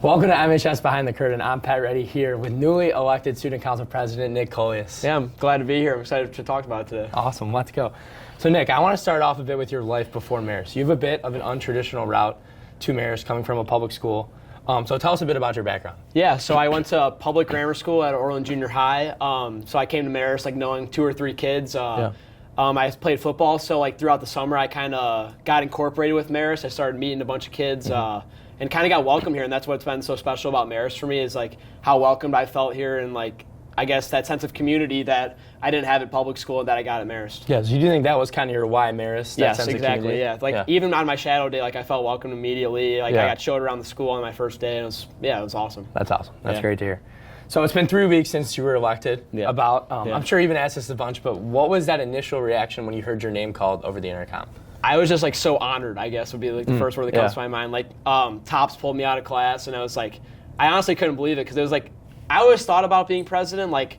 Welcome to MHS Behind the Curtain. I'm Pat Reddy here with newly elected Student Council President Nick Collias. Yeah, I'm glad to be here. I'm excited to talk about it today. Awesome, let's go. So Nick, I want to start off a bit with your life before Marist. You have a bit of an untraditional route to Marist coming from a public school. So tell us a bit about your background. Yeah, so I went to public grammar school at Orland Junior High. So I came to Marist like knowing 2 or 3 kids. I played football, so like throughout the summer I kind of got incorporated with Marist. I started meeting a bunch of kids and kind of got welcome here, and that's what's been so special about Marist for me is like how welcomed I felt here and like I guess that sense of community that I didn't have at public school and that I got at Marist. Yeah, so you do think that was kind of your why Marist? Yes, exactly, yeah. Like even on my shadow day, like I felt welcomed immediately. Like I got showed around the school on my first day and it was awesome. That's awesome. That's great to hear. So it's been 3 weeks since you were elected. I'm sure you even asked this a bunch, but what was that initial reaction when you heard your name called over the intercom? I was just like so honored, I guess would be like the first word that comes to my mind. Like Tops pulled me out of class and I was like, I honestly couldn't believe it because it was like, I always thought about being president like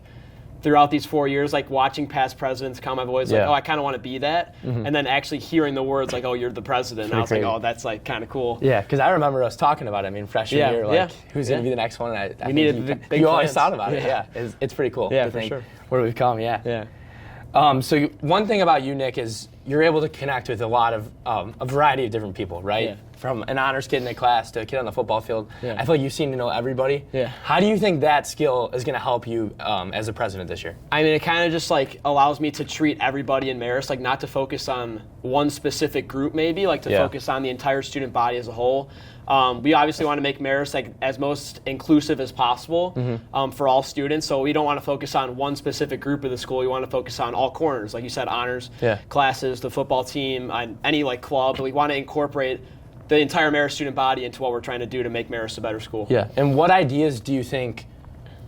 throughout these 4 years, like watching past presidents come, I've always like, oh, I kind of want to be that. And then actually hearing the words like, oh, you're the president. And I was like, oh, that's like kind of cool. Yeah, because I remember us talking about it. I mean, freshman year, like who's going to be the next one? I we needed you always thought about it. Yeah, it's pretty cool. Yeah, to for think sure. where we've come. So one thing about you, Nick, is you're able to connect with a lot of a variety of different people, right? Yeah. From an honors kid in a class to a kid on the football field. Yeah. I feel like you seem to know everybody. Yeah. How do you think that skill is going to help you as a president this year? I mean, it kind of just like allows me to treat everybody in Marist, like not to focus on one specific group maybe, like to focus on the entire student body as a whole. We obviously want to make Marist like as most inclusive as possible for all students. So we don't want to focus on one specific group of the school. We want to focus on all corners, like you said, honors classes, the football team, any like club. We want to incorporate the entire Marist student body into what we're trying to do to make Marist a better school. Yeah. And what ideas do you think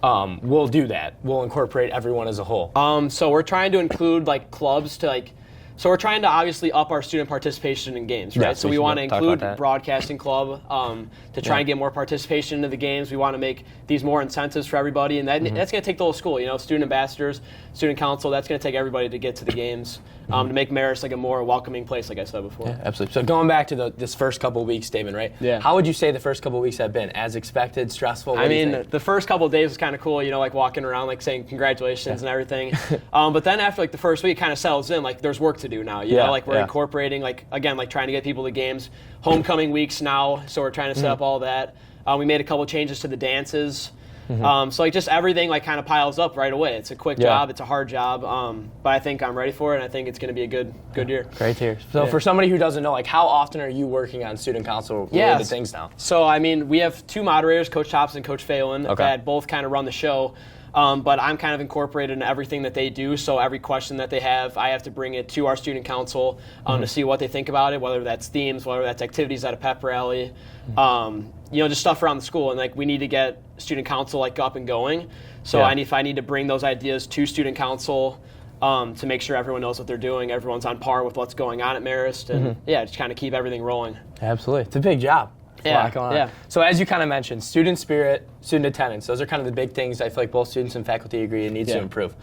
will do that? Will incorporate everyone as a whole? So we're trying to include like clubs to like. So we're trying to obviously up our student participation in games, right? So we want to include broadcasting club to try and get more participation into the games. We want to make these more incentives for everybody, and that's going to take the whole school. You know, student ambassadors, student council. That's going to take everybody to get to the games to make Marist like a more welcoming place, like I said before. Yeah, absolutely. So going back to this first couple of weeks, David, right? Yeah. How would you say the first couple of weeks have been? As expected, stressful? I mean, the first couple of days was kind of cool. You know, like walking around, like saying congratulations and everything. But then after like the first week, it kind of settles in. Like there's work to do now. You know, like we're incorporating, like again, like trying to get people to games. Homecoming weeks now, so we're trying to set up all that. We made a couple changes to the dances. So like just everything like kind of piles up right away. It's a quick job. It's a hard job. But I think I'm ready for it, and I think it's going to be a good year. Great to hear. So for somebody who doesn't know, like how often are you working on student council related things now? So I mean, we have 2 moderators, Coach Tops and Coach Phelan, that both kind of run the show. But I'm kind of incorporated in everything that they do. So every question that they have, I have to bring it to our student council to see what they think about it, whether that's themes, whether that's activities at a pep rally, you know, just stuff around the school. And like we need to get student council like up and going. So if I need to bring those ideas to student council to make sure everyone knows what they're doing, everyone's on par with what's going on at Marist, and just kind of keep everything rolling. Absolutely, it's a big job. Yeah. So as you kind of mentioned, student spirit, student attendance, those are kind of the big things I feel like both students and faculty agree it needs to improve.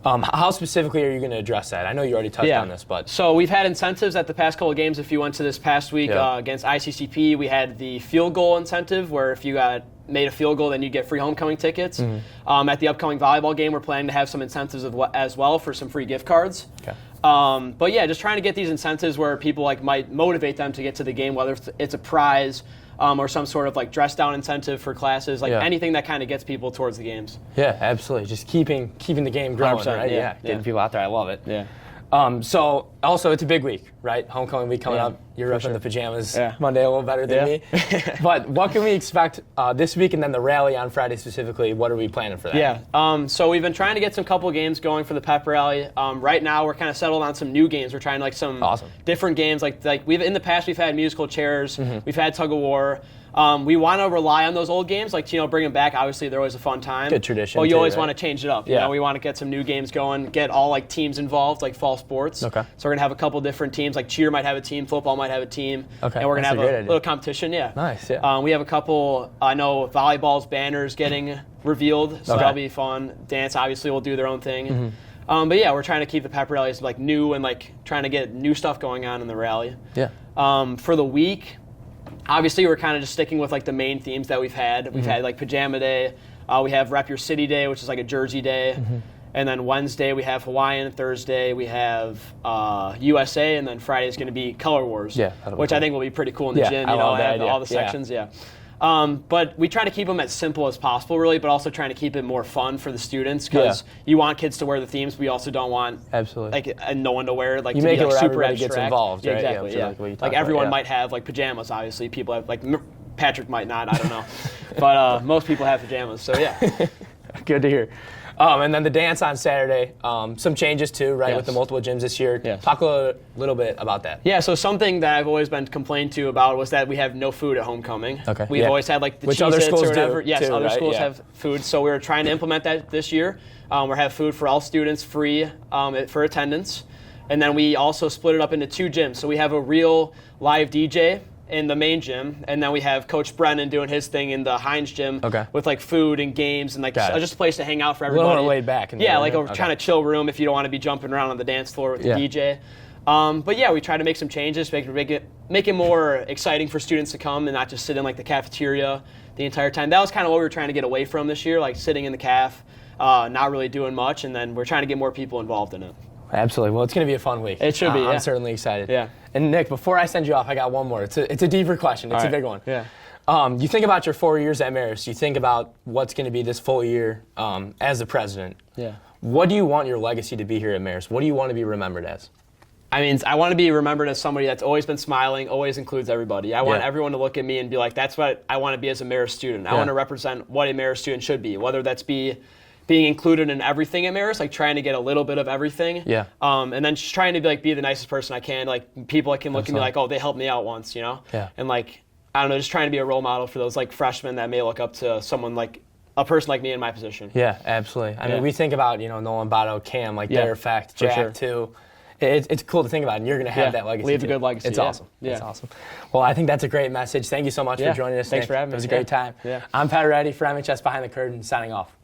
How specifically are you going to address that? I know you already touched on this, but. So we've had incentives at the past couple of games. If you went to this past week against ICCP, we had the field goal incentive where if you made a field goal, then you get free homecoming tickets. At the upcoming volleyball game, we're planning to have some incentives as well for some free gift cards. But yeah, just trying to get these incentives where people like might motivate them to get to the game, whether it's a prize or some sort of like dress down incentive for classes, like anything that kind of gets people towards the games. Yeah, absolutely. Just keeping the game growing, right? Getting people out there. I love it. Yeah. So also it's a big week, right? Homecoming week coming up. You're up in the pajamas Monday a little better than me. But what can we expect this week and then the rally on Friday specifically? What are we planning for that? So we've been trying to get some couple games going for the pep rally. Right now we're kind of settled on some new games. We're trying like some different games. Like we've in the past we've had musical chairs, we've had tug of war. We want to rely on those old games, like bring them back. Obviously, they're always a fun time. Good tradition. But you always want to change it up. You know, we want to get some new games going, get all like teams involved, like fall sports. So we're gonna have a couple different teams. Like cheer might have a team, football might have a team, and we're gonna have a little competition. Nice. We have a couple. I know volleyball's banners getting revealed, so that'll be fun. Dance obviously will do their own thing. But yeah, we're trying to keep the pep rallies like new and like trying to get new stuff going on in the rally. For the week. obviously we're kind of just sticking with like the main themes that we've had. We've had like Pajama Day. We have Rep Your City Day, which is like a jersey day. And then Wednesday we have Hawaiian. Thursday we have USA, and then Friday is going to be Color Wars, which I think will be pretty cool in the gym. You know, have all the sections. But we try to keep them as simple as possible, really, but also trying to keep it more fun for the students because you want kids to wear the themes. We also don't want like no one to wear it. Like you to make be, it like, where super everybody gets involved. Right? Exactly. Like everyone might have like pajamas. Obviously, people have like Patrick might not. I don't know, but most people have pajamas. So yeah, good to hear. And then the dance on Saturday, some changes too, right, with the multiple gyms this year. Talk a little bit about that. Yeah, so something that I've always been complained to about was that we have no food at homecoming. We've always had like the Cheez-Its or whatever. Yes, other schools have food. So we were trying to implement that this year. We have food for all students, free for attendance. And then we also split it up into 2 gyms. So we have a real live DJ in the main gym, and then we have Coach Brennan doing his thing in the Heinz gym with like food and games and like just a place to hang out for everybody. A little more laid back. Like a kind of chill room if you don't want to be jumping around on the dance floor with the DJ. But yeah, we try to make some changes, make it more exciting for students to come and not just sit in like the cafeteria the entire time. That was kind of what we were trying to get away from this year, like sitting in the caf, not really doing much, and then we're trying to get more people involved in it. Absolutely. Well, it's going to be a fun week. It should be. I'm certainly excited. Yeah. And Nick, before I send you off, I got one more. It's a deeper question. It's a big one. Yeah. You think about your 4 years at Marist. You think about what's going to be this full year as the president. Yeah. What do you want your legacy to be here at Marist? What do you want to be remembered as? I mean, I want to be remembered as somebody that's always been smiling, always includes everybody. I want everyone to look at me and be like, that's what I want to be as a Marist student. I want to represent what a Marist student should be, whether that's being included in everything at Marist, like trying to get a little bit of everything. And then just trying to be the nicest person I can. Like people can look at me like, oh, they helped me out once, you know? And like, I don't know, just trying to be a role model for those like freshmen that may look up to someone like a person like me in my position. Yeah, absolutely. I mean, we think about, Nolan Bato, Cam, like their effect, Jack too. It's cool to think about, and you're going to have that legacy. Leave a good legacy. It's awesome. It's awesome. Well, I think that's a great message. Thank you so much for joining us. Thanks for having me. It was a great time. I'm Pat Reddy for MHS Behind the Curtain, signing off.